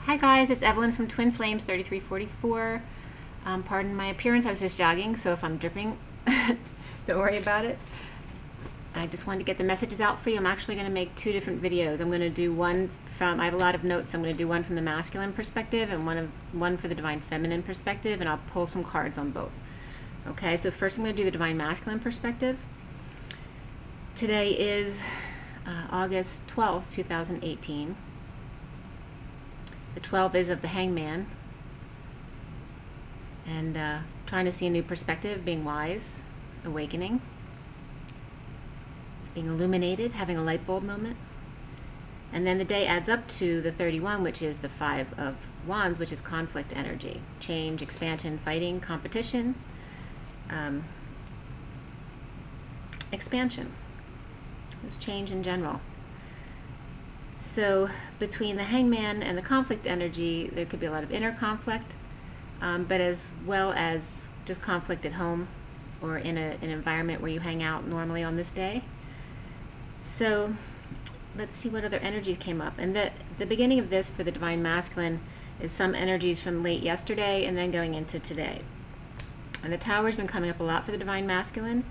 Hi guys, it's Evelyn from Twin Flames 3344. Pardon my appearance, I was just jogging, so if I'm dripping, don't worry about it. I just wanted to get the messages out for you. I'm actually going to make two different videos. I'm going to do one from, I have a lot of notes, I'm going to do one from the masculine perspective and one for the divine feminine perspective, and I'll pull some cards on both. Okay, so first I'm going to do the divine masculine perspective. Today is August 12th, 2018. The 12 is of the Hangman, and trying to see a new perspective, being wise, awakening, being illuminated, having a light bulb moment. And then the day adds up to the 31, which is the 5 of Wands, which is conflict energy, change, expansion, fighting, competition, expansion. There's change in general. So between the Hangman and the conflict energy, there could be a lot of inner conflict, but as well as just conflict at home or in an environment where you hang out normally on this day. So let's see what other energies came up. And the beginning of this for the divine masculine is some energies from late yesterday and then going into today. And the Tower's been coming up a lot for the divine masculine.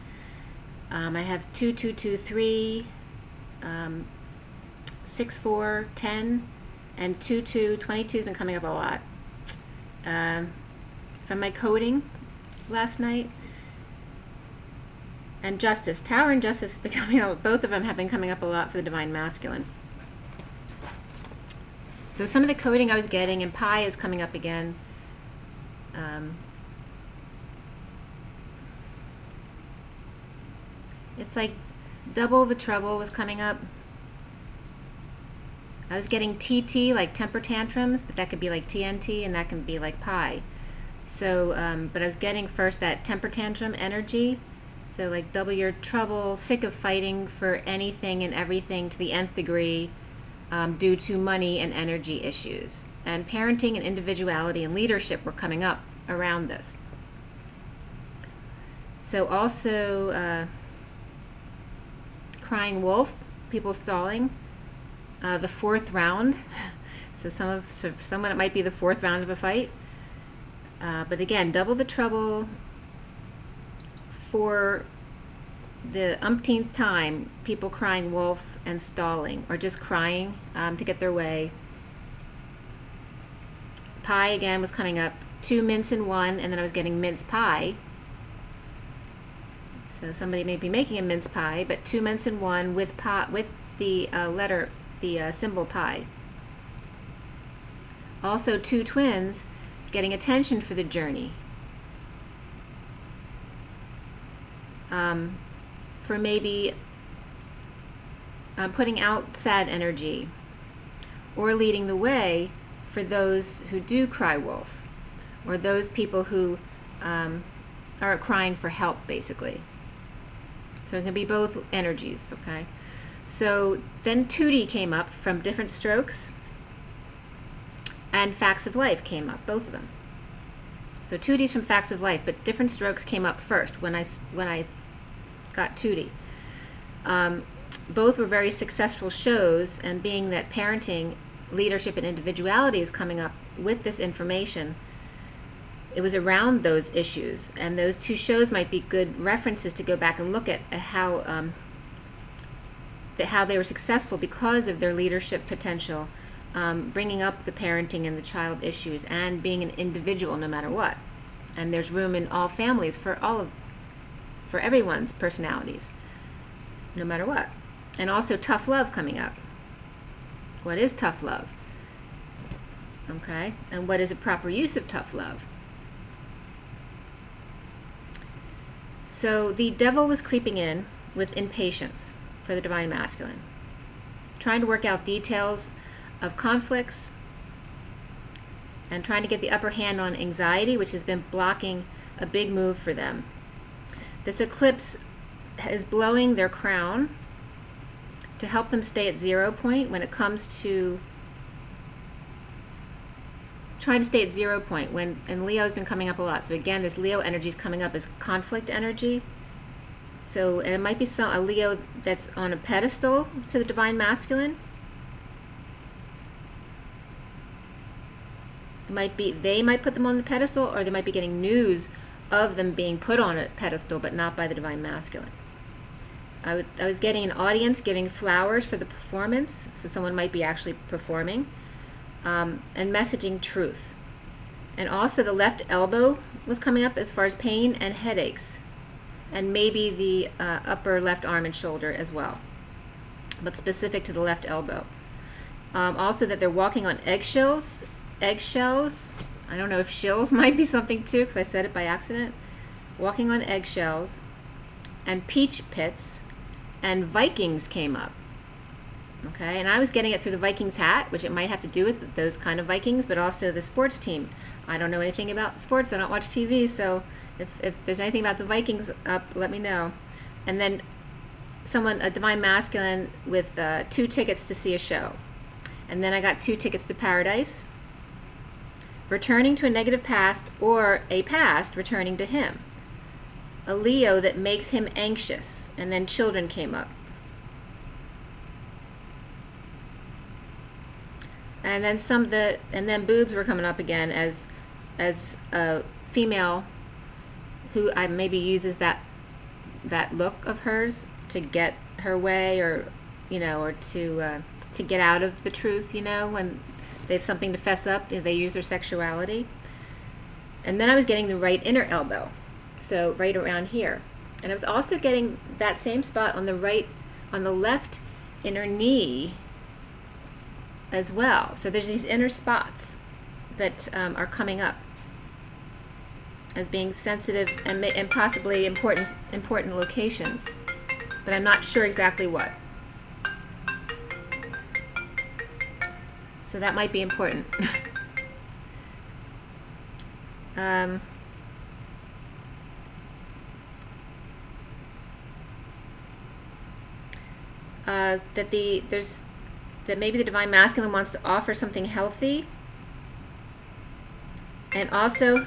I have 2, 2, 2, 3, 6, 4, 10, and 2, 2, 22 has been coming up a lot. From my coding last night. And Justice. Tower and Justice have been coming up, both of them have been coming up a lot for the divine masculine. So some of the coding I was getting, and Pi is coming up again. It's like double the trouble was coming up. I was getting TT, like temper tantrums, but that could be like TNT, and that can be like Pi. So, but I was getting first that temper tantrum energy. So like double your trouble, sick of fighting for anything and everything to the nth degree due to money and energy issues. And parenting and individuality and leadership were coming up around this. So also crying wolf, people stalling. The 4th round, so someone it might be the 4th round of a fight, but again, double the trouble for the umpteenth time, people crying wolf and stalling, or just crying to get their way. Pie again was coming up, 2 mince and 1, and then I was getting mince pie. So somebody may be making a mince pie, but 2 mince and 1 with the letter, the symbol pi. Also 2 twins getting attention for the journey. For maybe putting out sad energy or leading the way for those who do cry wolf, or those people who are crying for help, basically. So it can be both energies, okay? So then 2D came up from different strokes, and Facts of Life came up, both of them. So 2D's from Facts of Life, but different strokes came up first when I got 2D. Both were very successful shows, and being that parenting, leadership, and individuality is coming up with this information, it was around those issues, and those 2 shows might be good references to go back and look at how they were successful because of their leadership potential, bringing up the parenting and the child issues, and being an individual no matter what. And there's room in all families for everyone's personalities, no matter what. And also tough love coming up. What is tough love? Okay, and what is a proper use of tough love? So the devil was creeping in with impatience for the divine masculine, trying to work out details of conflicts and trying to get the upper hand on anxiety, which has been blocking a big move for them. This eclipse is blowing their crown to help them stay at 0 point when it comes to trying to stay at 0 point, and Leo's been coming up a lot. So again, this Leo energy is coming up as conflict energy. So, and it might be a Leo that's on a pedestal to the divine masculine. they might put them on the pedestal, or they might be getting news of them being put on a pedestal, but not by the Divine Masculine. I was getting an audience giving flowers for the performance, so someone might be actually performing, and messaging truth. And also the left elbow was coming up as far as pain and headaches, and maybe the upper left arm and shoulder as well, but specific to the left elbow. Also that they're walking on eggshells. I don't know if shills might be something too, because I said it by accident. Walking on eggshells, and peach pits, and Vikings came up. Okay, and I was getting it through the Vikings hat, which it might have to do with those kind of Vikings, but also the sports team. I don't know anything about sports. I don't watch TV, so if there's anything about the Vikings up, let me know. And then a Divine Masculine with 2 tickets to see a show. And then I got 2 tickets to paradise. Returning to a negative past, or a past returning to him. A Leo that makes him anxious. And then children came up. And then boobs were coming up again as a female who maybe uses that look of hers to get her way, or to get out of the truth, when they have something to fess up, they use their sexuality. And then I was getting the right inner elbow, so right around here. And I was also getting that same spot on the left inner knee as well. So there's these inner spots that are coming up as being sensitive and possibly important locations, but I'm not sure exactly what. So that might be important. That maybe the Divine Masculine wants to offer something healthy, and also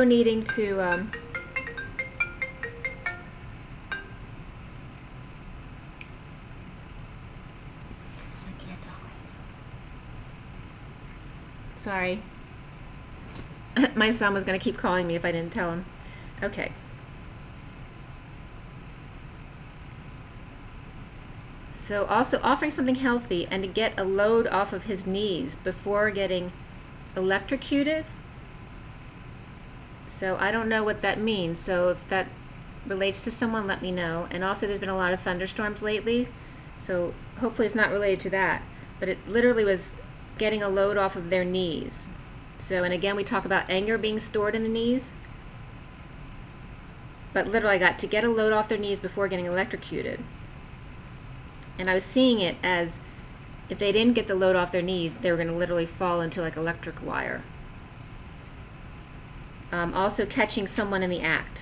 needing to I can't talk right now. Sorry. My son was going to keep calling me if I didn't tell him. Okay. So also offering something healthy and to get a load off of his knees before getting electrocuted. So I don't know what that means. So if that relates to someone, let me know. And also there's been a lot of thunderstorms lately, so hopefully it's not related to that. But it literally was getting a load off of their knees. So, and again, we talk about anger being stored in the knees. But literally I got to get a load off their knees before getting electrocuted. And I was seeing it as if they didn't get the load off their knees, they were going to literally fall into like electric wire. Also catching someone in the act,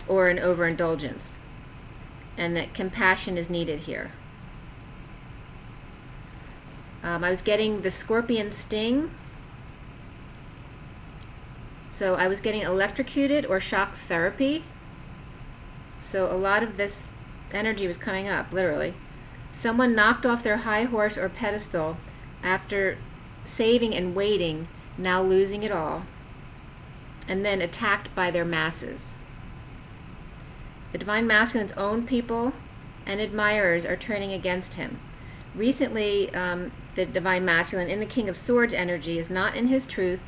or an overindulgence, and that compassion is needed here. I was getting the scorpion sting, so I was getting electrocuted or shock therapy. So a lot of this energy was coming up, literally. Someone knocked off their high horse or pedestal after saving and waiting, now losing it all, and then attacked by their masses. The Divine Masculine's own people and admirers are turning against him. Recently, the Divine Masculine in the King of Swords energy is not in his truth,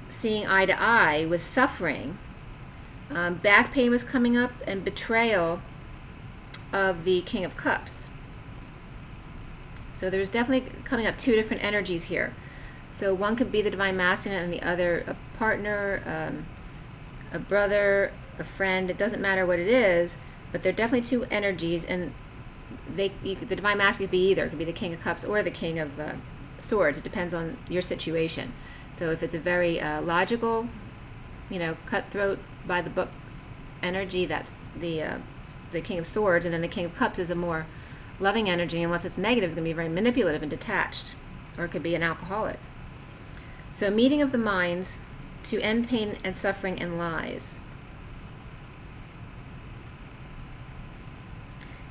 seeing eye to eye with suffering. Back pain was coming up, and betrayal of the King of Cups. So there's definitely coming up 2 different energies here. So one could be the Divine Masculine and the other a partner, a brother, a friend. It doesn't matter what it is, but they're definitely 2 energies, and the Divine Masculine could be either. It could be the King of Cups or the King of Swords. It depends on your situation. So if it's a very logical, cutthroat, by the book energy, that's the King of Swords, and then the King of Cups is a more loving energy. Unless it's negative, it's going to be very manipulative and detached, or it could be an alcoholic. So a meeting of the minds to end pain and suffering and lies.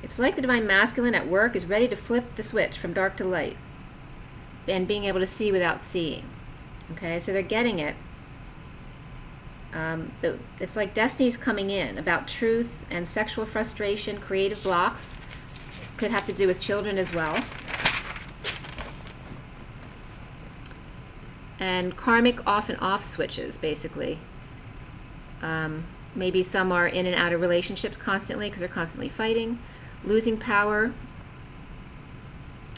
It's It's like the Divine Masculine at work is ready to flip the switch from dark to light and being able to see without seeing. Okay, so they're getting it. It's like destiny's coming in about truth and sexual frustration, creative blocks. Could have to do with children as well. And karmic off and off switches, basically. Maybe some are in and out of relationships constantly because they're constantly fighting. Losing power,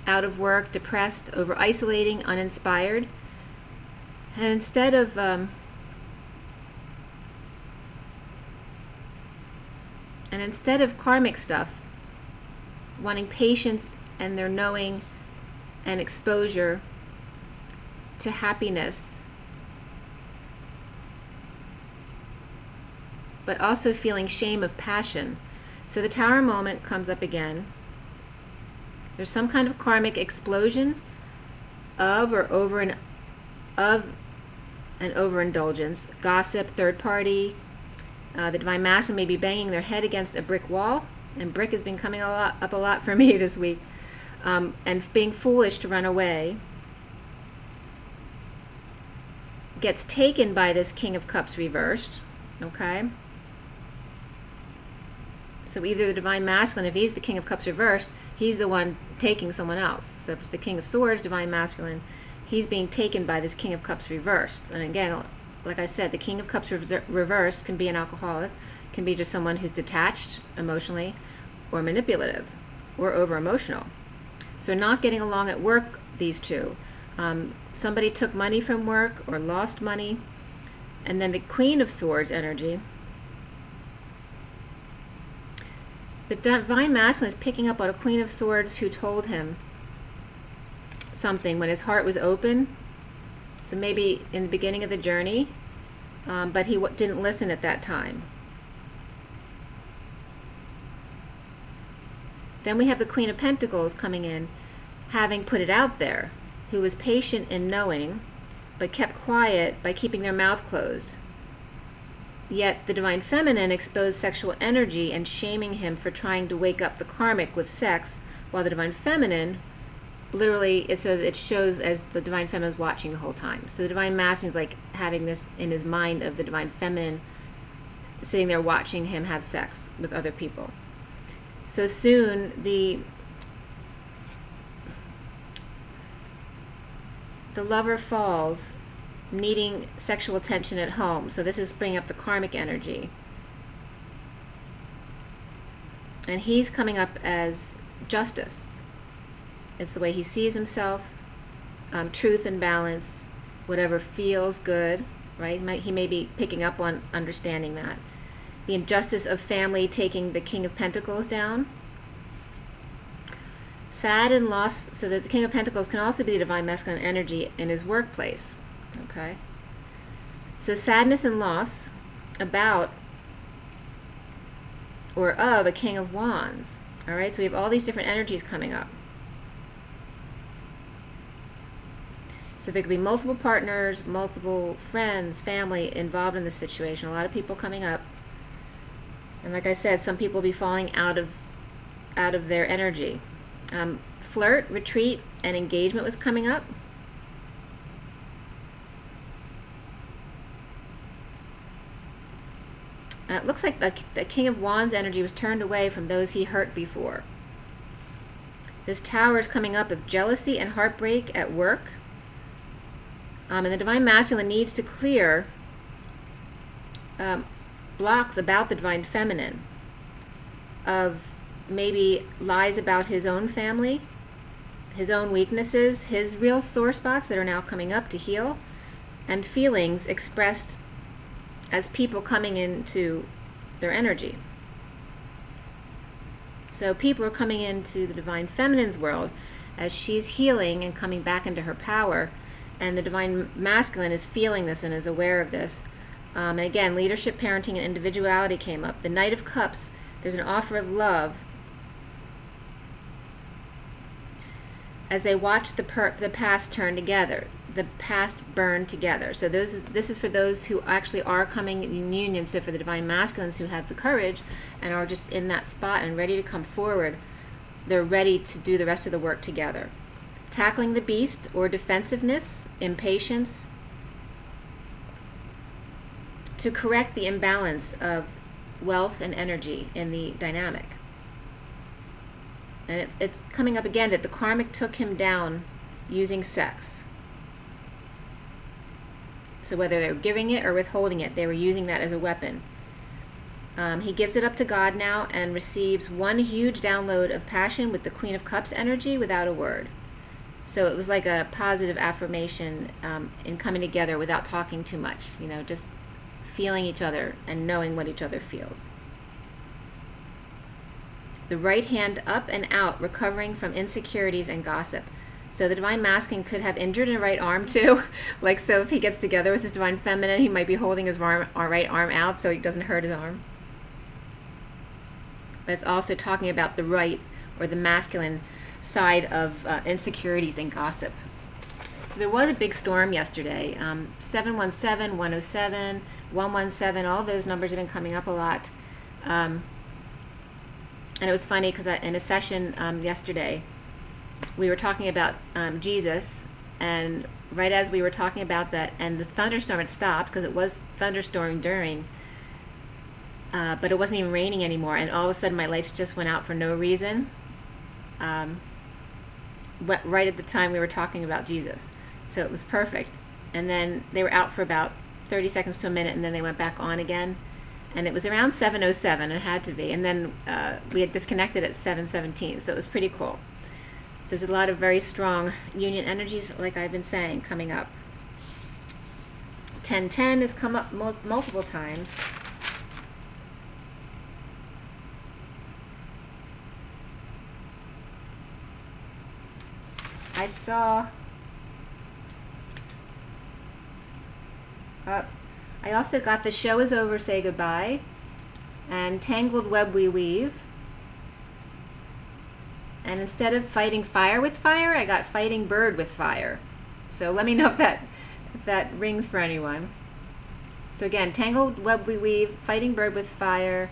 out of work, depressed, over-isolating, uninspired. And instead of karmic stuff, wanting patience and their knowing and exposure to happiness, but also feeling shame of passion. So the Tower moment comes up again. There's some kind of karmic explosion of or over an overindulgence, gossip, third party. The Divine Masculine may be banging their head against a brick wall, and brick has been coming up a lot for me this week, and being foolish to run away. Gets taken by this King of Cups reversed, okay? So either the Divine Masculine, if he's the King of Cups reversed, he's the one taking someone else. So if it's the King of Swords, Divine Masculine, he's being taken by this King of Cups reversed. And again, like I said, the King of Cups reversed can be an alcoholic, can be just someone who's detached emotionally, or manipulative, or over-emotional. So not getting along at work, these two. Somebody took money from work or lost money. And then the Queen of Swords energy. The Divine Masculine is picking up on a Queen of Swords who told him something when his heart was open. So maybe in the beginning of the journey, but he didn't listen at that time. Then we have the Queen of Pentacles coming in, having put it out there, who was patient in knowing, but kept quiet by keeping their mouth closed. Yet the Divine Feminine exposed sexual energy and shaming him for trying to wake up the karmic with sex, while the Divine Feminine, literally, it shows as the Divine Feminine is watching the whole time. So the Divine Masculine is like having this in his mind of the Divine Feminine sitting there watching him have sex with other people. So soon the lover falls, needing sexual attention at home. So this is bringing up the karmic energy. And he's coming up as justice. It's the way he sees himself, truth and balance, whatever feels good, right? He may be picking up on understanding that. The injustice of family taking the King of Pentacles down. Sad and lost, so that the King of Pentacles can also be the Divine Masculine energy in his workplace. Okay? So sadness and loss about or of a King of Wands. Alright, so we have all these different energies coming up. So there could be multiple partners, multiple friends, family involved in this situation. A lot of people coming up. And like I said, some people will be falling out of their energy. Flirt, retreat, and engagement was coming up. It looks like the King of Wands energy was turned away from those he hurt before. This Tower is coming up of jealousy and heartbreak at work. And the Divine Masculine needs to clear blocks about the Divine Feminine of maybe lies about his own family, his own weaknesses, his real sore spots that are now coming up to heal, and feelings expressed as people coming into their energy. So people are coming into the Divine Feminine's world as she's healing and coming back into her power, and the Divine Masculine is feeling this and is aware of this. And again, leadership, parenting, and individuality came up. The Knight of Cups, there's an offer of love as they watch the past turn together. the past burned together. So this is for those who actually are coming in union. So for the Divine Masculines who have the courage and are just in that spot and ready to come forward, they're ready to do the rest of the work together. Tackling the beast or defensiveness, impatience, to correct the imbalance of wealth and energy in the dynamic. And it's coming up again that the karmic took him down using sex. So whether they were giving it or withholding it, they were using that as a weapon. He gives it up to God now and receives one huge download of passion with the Queen of Cups energy without a word. So it was like a positive affirmation in coming together without talking too much, you know, just feeling each other and knowing what each other feels. The right hand up and out, recovering from insecurities and gossip. So the Divine Masculine could have injured a right arm too. Like, so if he gets together with his Divine Feminine, he might be holding his right arm out so he doesn't hurt his arm. But it's also talking about the right or the masculine side of insecurities and gossip. So there was a big storm yesterday. 717, 107, 117, all those numbers have been coming up a lot. And it was funny because in a session yesterday, we were talking about Jesus, and right as we were talking about that, and the thunderstorm had stopped because it was thunderstorming during, but it wasn't even raining anymore, and all of a sudden my lights just went out for no reason, right at the time we were talking about Jesus. So it was perfect. And then they were out for about 30 seconds to a minute, and then they went back on again. And it was around 7:07, it had to be. And then we had disconnected at 7:17, so it was pretty cool. There's a lot of very strong union energies, like I've been saying, coming up. 1010 has come up multiple times. I saw... I also got The Show Is Over, Say Goodbye, and Tangled Web We Weave. And instead of fighting fire with fire, I got fighting bird with fire. So let me know if that rings for anyone. So again, Tangled Web We Weave, fighting bird with fire,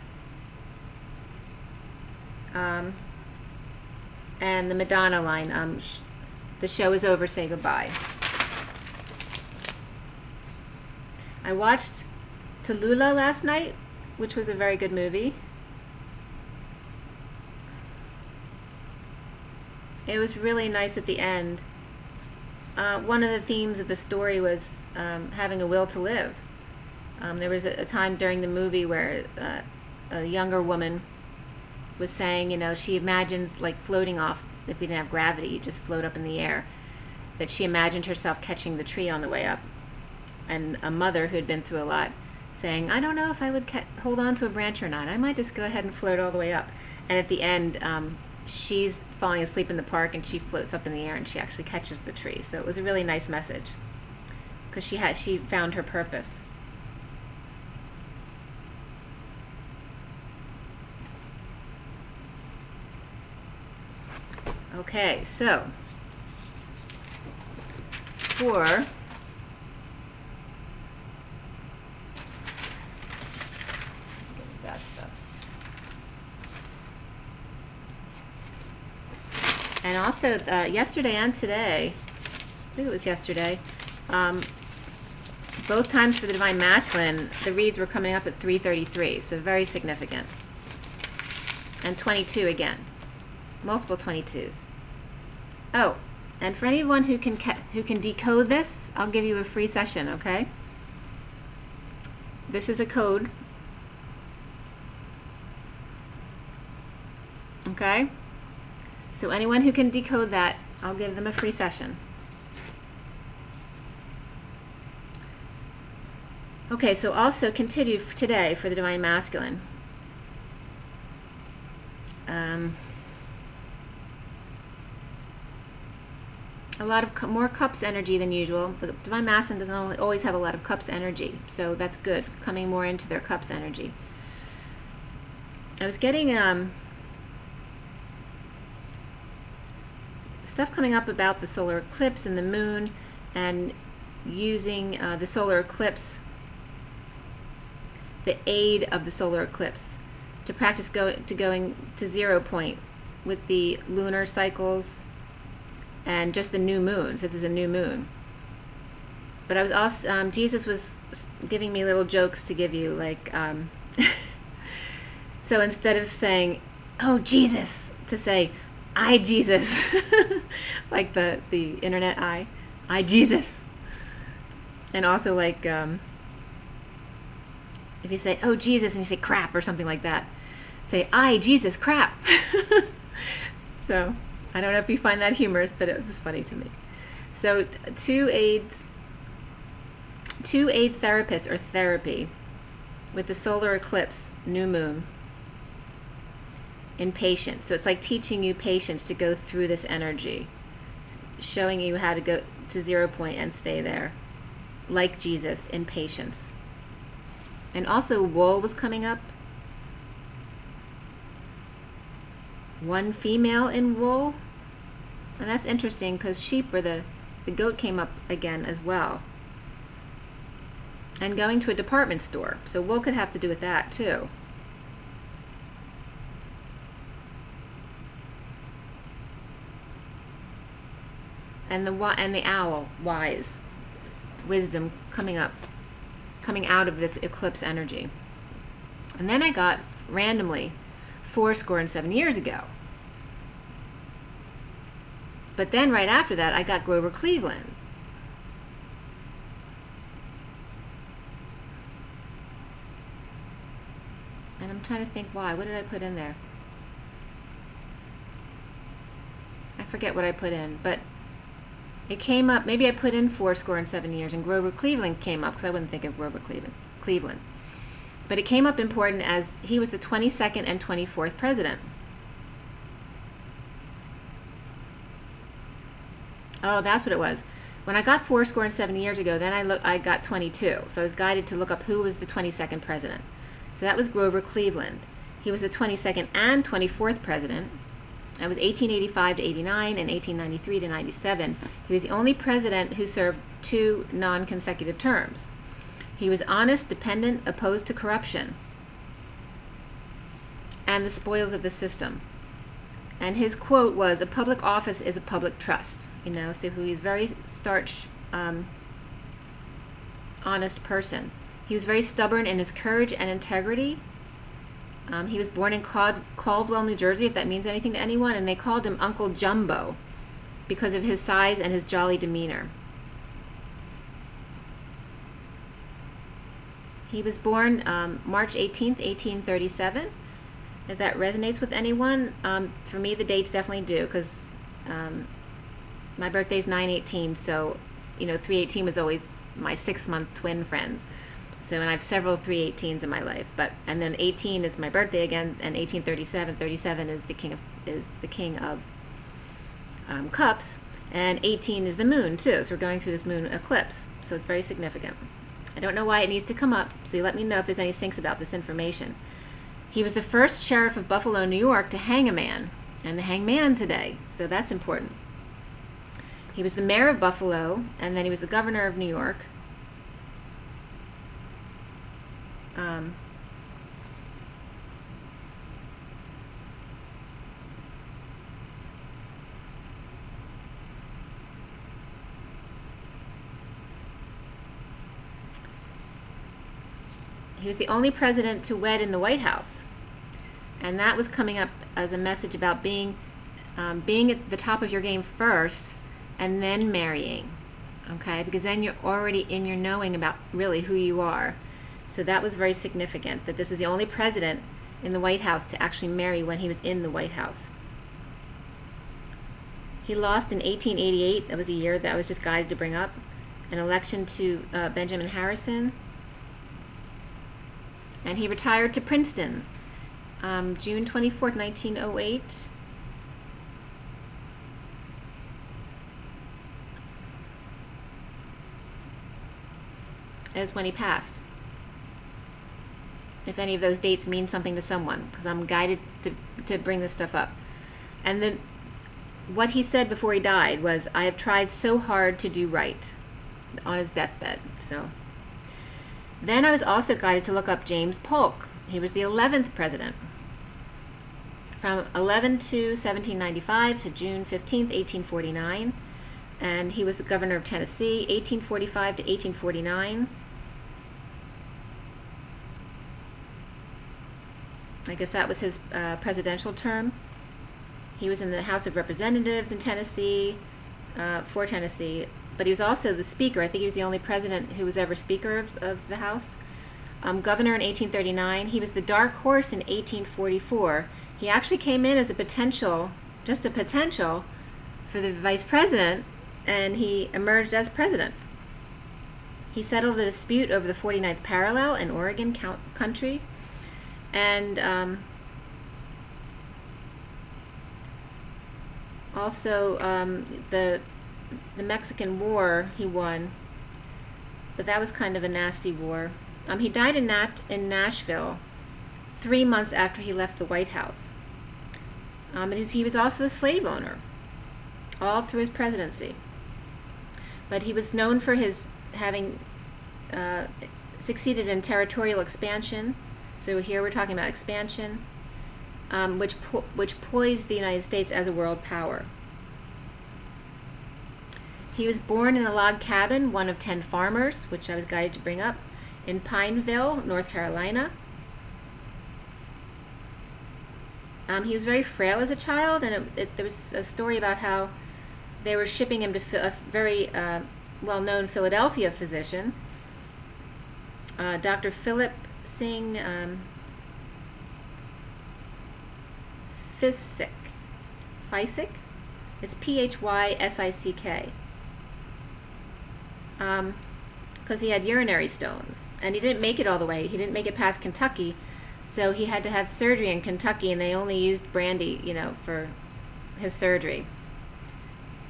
and the Madonna line, The Show Is Over, Say Goodbye. I watched Tallulah last night, which was a very good movie. It was really nice at the end. One of the themes of the story was having a will to live. There was a time during the movie where a younger woman was saying, you know, she imagines like floating off. If we didn't have gravity, you just float up in the air. That she imagined herself catching the tree on the way up. And a mother who had been through a lot saying, I don't know if I would hold on to a branch or not. I might just go ahead and float all the way up. And at the end, she's falling asleep in the park and she floats up in the air and she actually catches the tree. So it was a really nice message because she found her purpose. Okay, so for that stuff. And also yesterday and today, I think it was yesterday, both times for the Divine Masculine, the reads were coming up at 333, so very significant. And 22 again, multiple 22s. Oh, and for anyone who can decode this, I'll give you a free session, okay? This is a code. Okay? So anyone who can decode that, I'll give them a free session. Okay, so also continue today for the Divine Masculine. A lot of more cups energy than usual. The Divine Masculine doesn't always have a lot of cups energy, so that's good. Coming more into their cups energy. I was getting stuff coming up about the solar eclipse and the moon, and using the solar eclipse, the aid of the solar eclipse, to practice going to 0 point with the lunar cycles and just the new moons. This is a new moon. But I was also, Jesus was giving me little jokes to give you, like, so instead of saying, "Oh Jesus," to say, "I Jesus," like the internet I Jesus. And also, like, if you say, "Oh Jesus," and you say "crap" or something like that, say, "I Jesus crap." So I don't know if you find that humorous, but it was funny to me. So two aid therapist or therapy with the solar eclipse, new moon, in patience. So it's like teaching you patience to go through this energy, showing you how to go to 0 point and stay there, like Jesus, in patience. And also wool was coming up. One female in wool. And that's interesting because sheep, or the goat, came up again as well. And going to a department store. So wool could have to do with that too. And the owl, wise, wisdom, coming up, coming out of this eclipse energy. And then I got, randomly, 77 years ago. But then right after that, I got Grover Cleveland. And I'm trying to think why. What did I put in there? I forget what I put in, but it came up. Maybe I put in 77 years, and Grover Cleveland came up, because I wouldn't think of Grover Cleveland. But it came up important as he was the 22nd and 24th president. Oh, that's what it was. When I got 77 years ago, then I got 22. So I was guided to look up who was the 22nd president. So that was Grover Cleveland. He was the 22nd and 24th president. That was 1885 to 89 and 1893 to 97. He was the only president who served 2 non-consecutive terms. He was honest, dependent, opposed to corruption and the spoils of the system. And his quote was, "A public office is a public trust." You know, so he's very starch, honest person. He was very stubborn in his courage and integrity. He was born in Caldwell, New Jersey, if that means anything to anyone, and they called him Uncle Jumbo because of his size and his jolly demeanor. He was born March 18th, 1837. If that resonates with anyone, for me the dates definitely do, because my birthday's 9/18, so, you know, 3/18 was always my 6-month twin friends. So, and I have several 3/18s in my life, and then 18 is my birthday again, and 1837, 37 is the king of cups, and 18 is the moon too. So we're going through this moon eclipse, so it's very significant. I don't know why it needs to come up, so you let me know if there's any syncs about this information. He was the first sheriff of Buffalo, New York, to hang a man, and the hangman today, so that's important. He was the mayor of Buffalo, and then he was the governor of New York. He was the only president to wed in the White House, and that was coming up as a message about being at the top of your game first, and then marrying, okay? Because then you're already in your knowing about really who you are. So that was very significant, that this was the only president in the White House to actually marry when he was in the White House. He lost in 1888, that was a year that I was just guided to bring up, an election to Benjamin Harrison. And he retired to Princeton, June 24th, 1908. Is when he passed. If any of those dates mean something to someone, because I'm guided to bring this stuff up. And then what he said before he died was, "I have tried so hard to do right." on his deathbed. So then I was also guided to look up James Polk. He was the 11th president, from 11 to 1795 to June 15th, 1849, and he was the governor of Tennessee, 1845 to 1849. I guess that was his presidential term. He was in the House of Representatives in Tennessee, for Tennessee, but he was also the Speaker. I think he was the only president who was ever Speaker of the House. Governor in 1839. He was the dark horse in 1844. He actually came in as a potential, just a potential, for the vice president, and he emerged as president. He settled a dispute over the 49th parallel in Oregon country, and also the Mexican War he won, but that was kind of a nasty war. He died in Nashville 3 months after he left the White House. And he was also a slave owner all through his presidency. But he was known for his having succeeded in territorial expansion. So here we're talking about expansion, which poised the United States as a world power. He was born in a log cabin, one of 10 farmers, which I was guided to bring up, in Pineville, North Carolina. He was very frail as a child, and there was a story about how they were shipping him to a very well-known Philadelphia physician, Dr. Philip Singh Physick. It's Physick. Because he had urinary stones, and he didn't make it all the way. He didn't make it past Kentucky, so he had to have surgery in Kentucky, and they only used brandy, for his surgery.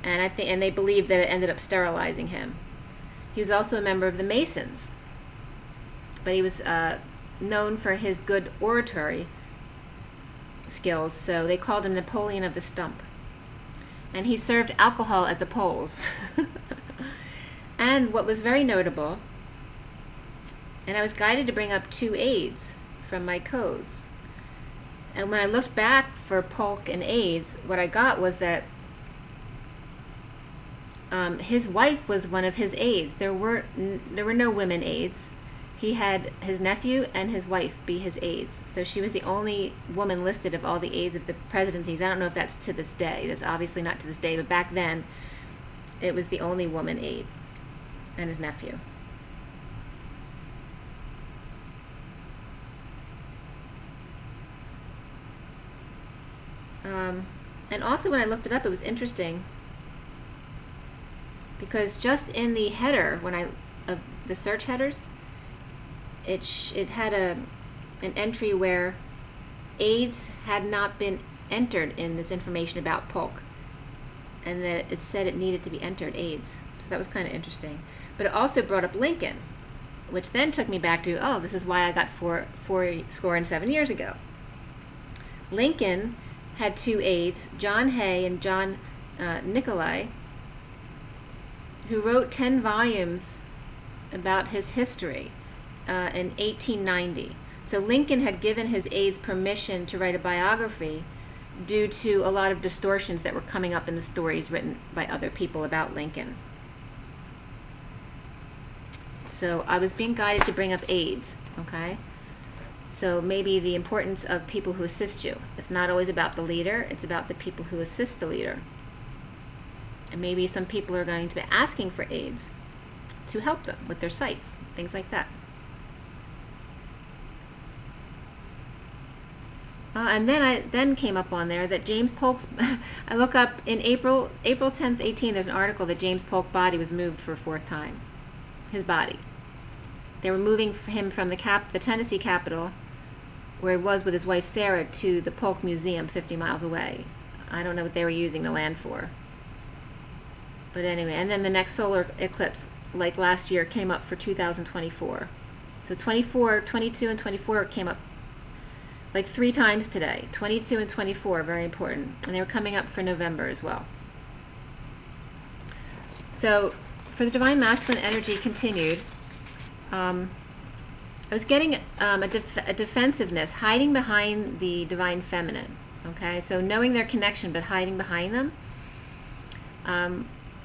And they believed that it ended up sterilizing him. He was also a member of the Masons, but he was known for his good oratory skills, so they called him Napoleon of the Stump. And he served alcohol at the polls. And what was very notable, and I was guided to bring up 2 aids from my codes. And when I looked back for Polk and aids, what I got was that his wife was one of his aides. There were no women aides. He had his nephew and his wife be his aides. So she was the only woman listed of all the aides of the presidencies. I don't know if that's to this day. That's obviously not to this day, but back then it was the only woman aide, and his nephew. And also when I looked it up, it was interesting because just in the header, of the search headers, it had an entry where aides had not been entered in this information about Polk, and that it said it needed to be entered, aides. So that was kind of interesting. But it also brought up Lincoln, which then took me back to, oh, this is why I got 4 years ago. Lincoln had 2 aides, John Hay and John Nicolay, who wrote 10 volumes about his history in 1890. So Lincoln had given his aides permission to write a biography due to a lot of distortions that were coming up in the stories written by other people about Lincoln. So I was being guided to bring up aides, okay? So maybe the importance of people who assist you. It's not always about the leader, it's about the people who assist the leader. And maybe some people are going to be asking for aides to help them with their sites, things like that. And then I came up on there that James Polk's, I look up in April 10th, 18, there's an article that James Polk's body was moved for a 4th time. His body. They were moving him from the Tennessee Capitol, where he was with his wife Sarah, to the Polk Museum 50 miles away. I don't know what they were using the land for. But anyway, and then the next solar eclipse, like last year, came up for 2024. So 22 and 24 came up like 3 times today. 22 and 24, very important. And they were coming up for November as well. So for the Divine Masculine energy continued, I was getting a defensiveness, hiding behind the Divine Feminine. Okay, so knowing their connection, but hiding behind them.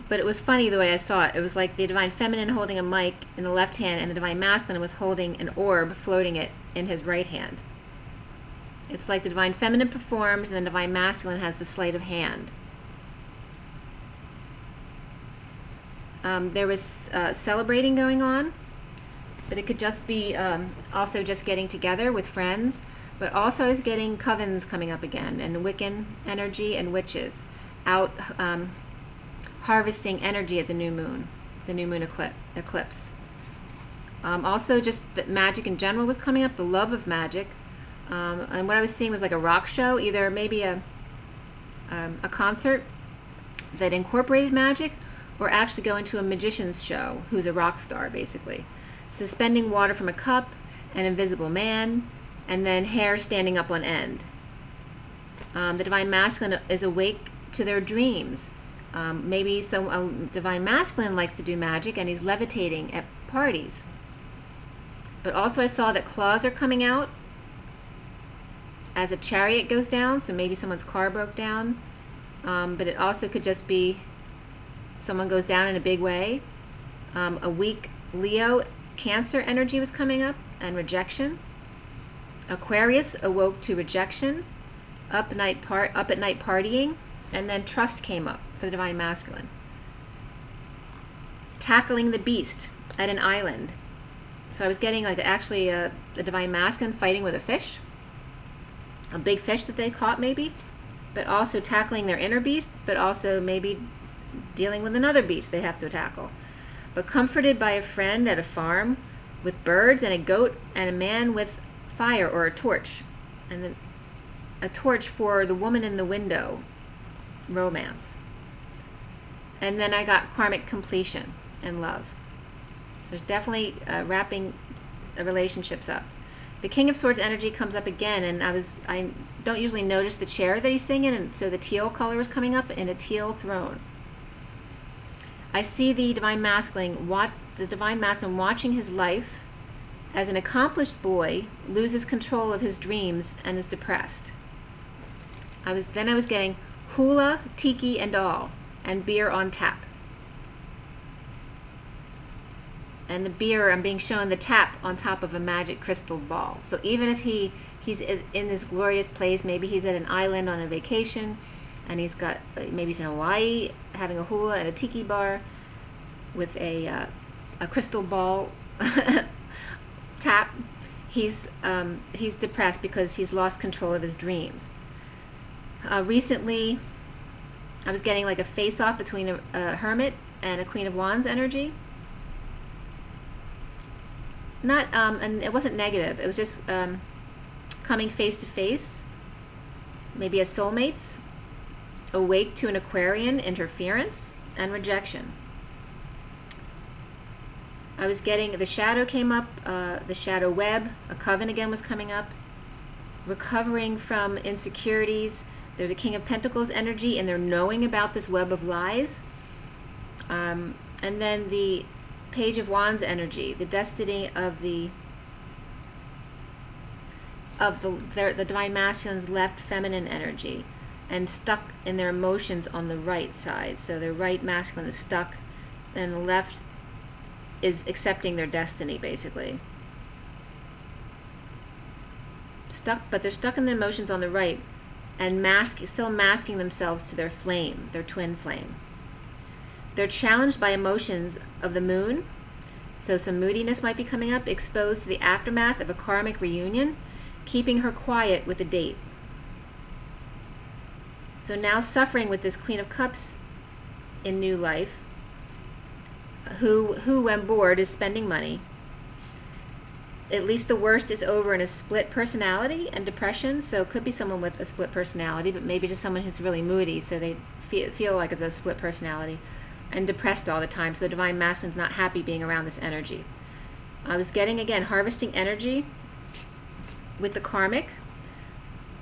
But it was funny the way I saw it. It was like the Divine Feminine holding a mic in the left hand, and the Divine Masculine was holding an orb, floating it in his right hand. It's like the Divine Feminine performs, and the Divine Masculine has the sleight of hand. There was celebrating going on, but it could just be also just getting together with friends, but also I was getting covens coming up again, and the Wiccan energy and witches out harvesting energy at the new moon eclipse. Also just that magic in general was coming up, the love of magic, and what I was seeing was like a rock show, either maybe a concert that incorporated magic, or actually going to a magician's show who's a rock star basically. Suspending water from a cup, an invisible man, and then hair standing up on end. The Divine Masculine is awake to their dreams. Maybe some Divine Masculine likes to do magic and he's levitating at parties. But also I saw that claws are coming out as a chariot goes down, so maybe someone's car broke down. But it also could just be someone goes down in a big way. A weak Leo Cancer energy was coming up, and rejection. Aquarius awoke to rejection, up at night partying, and then trust came up for the Divine Masculine. Tackling the beast at an island. So I was getting like actually a Divine Masculine fighting with a fish, a big fish that they caught maybe, but also tackling their inner beast, but also maybe dealing with another beast they have to tackle. But comforted by a friend at a farm with birds and a goat and a man with fire or a torch, and then a torch for the woman in the window romance. And then I got karmic completion and love. So it's definitely wrapping the relationships up. The King of Swords energy comes up again, and I don't usually notice the chair that he's sitting in, and so the teal color was coming up in a teal throne. I see the Divine Masculine watching his life as an accomplished boy loses control of his dreams and is depressed. I was getting hula, tiki, and all, and beer on tap. And the beer, I'm being shown the tap on top of a magic crystal ball. So even if he's in this glorious place, maybe he's at an island on a vacation, and he's got, maybe he's in Hawaii having a hula at a tiki bar with a crystal ball tap. He's depressed because he's lost control of his dreams. Recently, I was getting like a face-off between a hermit and a Queen of Wands energy. And it wasn't negative. It was just coming face to face. Maybe as soulmates. Awake to an Aquarian interference and rejection. I was getting the shadow came up, the shadow web, a coven again was coming up. Recovering from insecurities. There's a King of Pentacles energy, and they're knowing about this web of lies. And then the Page of Wands energy, the destiny of the Divine Masculine's left feminine energy, and stuck in their emotions on the right side. So their right masculine is stuck, and the left is accepting their destiny, basically. Stuck, but they're stuck in the emotions on the right, and still masking themselves to their flame, their twin flame. They're challenged by emotions of the moon, so some moodiness might be coming up, exposed to the aftermath of a karmic reunion, keeping her quiet with a date. So now suffering with this Queen of Cups in new life, who when bored is spending money. At least the worst is over in a split personality and depression, so it could be someone with a split personality, but maybe just someone who's really moody, so they feel like it's a split personality, and depressed all the time, so the Divine Masculine's not happy being around this energy. I was getting, again, harvesting energy with the karmic,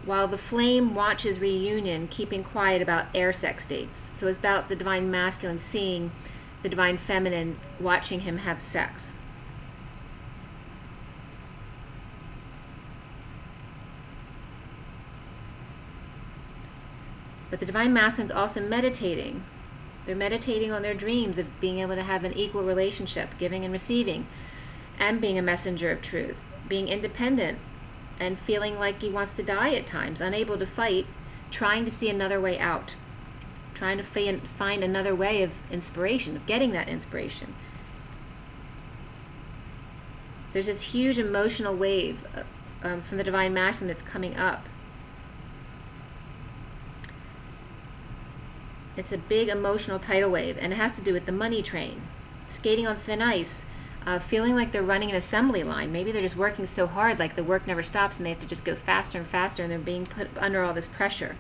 while the flame watches reunion, keeping quiet about air sex dates. So it's about the Divine Masculine seeing the Divine Feminine watching him have sex. But the Divine Masculine is also meditating. They're meditating on their dreams of being able to have an equal relationship, giving and receiving, and being a messenger of truth, being independent, and feeling like he wants to die at times, unable to fight, trying to see another way out, trying to find another way of inspiration, of getting that inspiration. There's this huge emotional wave from the Divine Masculine that's coming up. It's a big emotional tidal wave, and it has to do with the money train, skating on thin ice, feeling like they're running an assembly line. Maybe they're just working so hard, like the work never stops, and they have to just go faster and faster, and they're being put under all this pressure.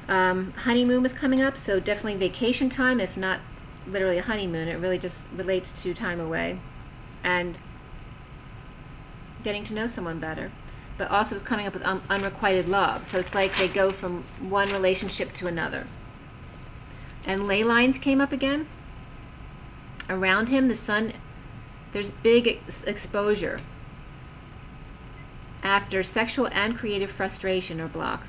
Honeymoon was coming up, so definitely vacation time, if not literally a honeymoon. It really just relates to time away and getting to know someone better. But also it's coming up with unrequited love, so it's like they go from one relationship to another. And ley lines came up again. Around him, the sun, there's big exposure after sexual and creative frustration or blocks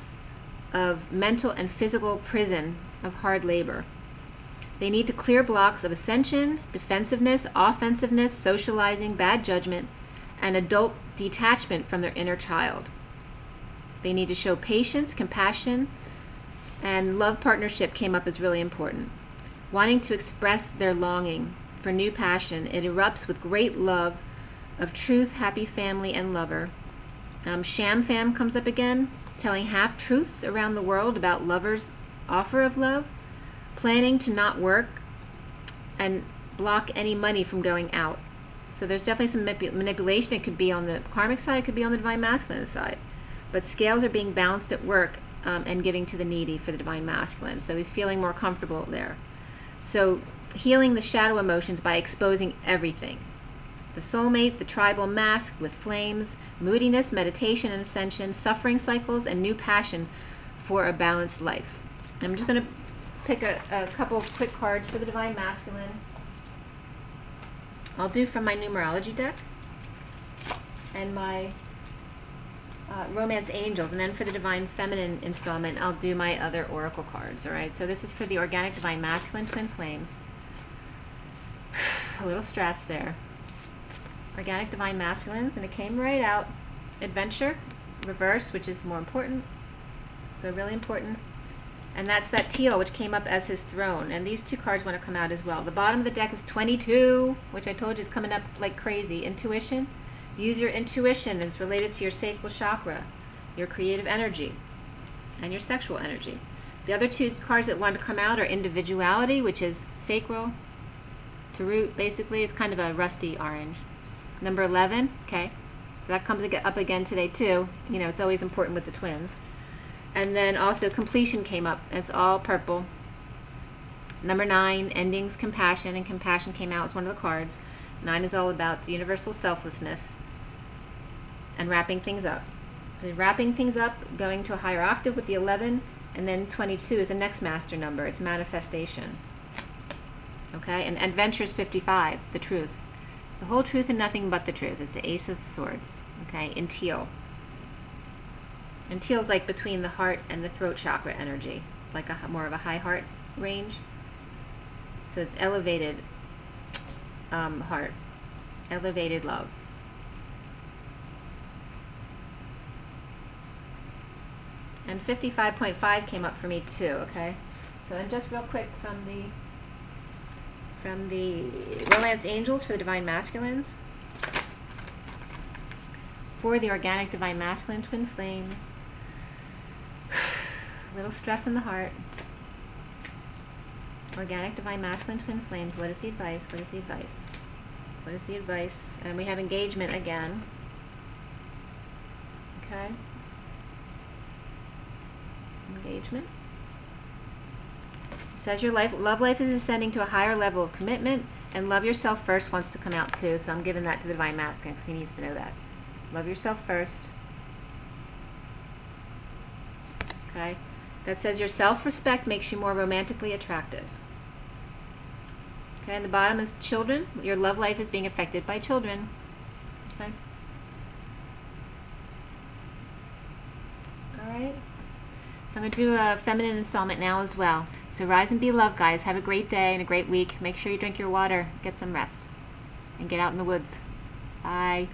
of mental and physical prison of hard labor. They need to clear blocks of ascension, defensiveness, offensiveness, socializing, bad judgment, and adult detachment from their inner child. They need to show patience, compassion, and love partnership came up as really important. Wanting to express their longing for new passion, it erupts with great love of truth, happy family, and lover. Sham fam comes up again, telling half-truths around the world about lovers' offer of love, planning to not work and block any money from going out. So there's definitely some manipulation. It could be on the karmic side, it could be on the Divine Masculine side. But scales are being balanced at work and giving to the needy for the Divine Masculine. So he's feeling more comfortable there. So healing the shadow emotions by exposing everything. The soulmate, the tribal mask with flames, moodiness, meditation and ascension, suffering cycles, and new passion for a balanced life. I'm just going to pick a couple of quick cards for the Divine Masculine. I'll do from my numerology deck and my Romance Angels, and then for the Divine Feminine installment, I'll do my other Oracle cards, alright? So this is for the Organic Divine Masculine Twin Flames. A little stress there. Organic Divine Masculines, and it came right out. Adventure, reversed, which is more important. So really important. And that's that teal, which came up as his throne. And these two cards want to come out as well. The bottom of the deck is 22, which I told you is coming up like crazy. Intuition. Use your intuition. It's related to your sacral chakra, your creative energy, and your sexual energy. The other two cards that want to come out are individuality, which is sacral to root, basically. It's kind of a rusty orange. Number 11, okay. So that comes up again today too. You know, it's always important with the twins. And then also completion came up. It's all purple. Number 9, endings, compassion, and compassion came out as one of the cards. 9 is all about the universal selflessness and wrapping things up. So wrapping things up, going to a higher octave with the 11, and then 22 is the next master number. It's manifestation. Okay, and adventure is 55, the truth. The whole truth and nothing but the truth. It's the Ace of Swords. Okay, in teal. And teal is like between the heart and the throat chakra energy, like a more of a high heart range. So it's elevated heart, elevated love. And 55.5 came up for me too. Okay, so and just real quick from the Romance Angels for the Divine Masculines. For the Organic Divine Masculine Twin Flames. Little stress in the heart. Organic Divine Masculine Twin Flames. What is the advice? What is the advice? What is the advice? And we have engagement again. Okay. Engagement. It says your love life is ascending to a higher level of commitment, and love yourself first wants to come out too. So I'm giving that to the Divine Masculine because he needs to know that. Love yourself first. Okay. That says your self-respect makes you more romantically attractive. Okay, and the bottom is children. Your love life is being affected by children. Okay. Alright. So I'm going to do a feminine installment now as well. So rise and be loved, guys. Have a great day and a great week. Make sure you drink your water. Get some rest. And get out in the woods. Bye.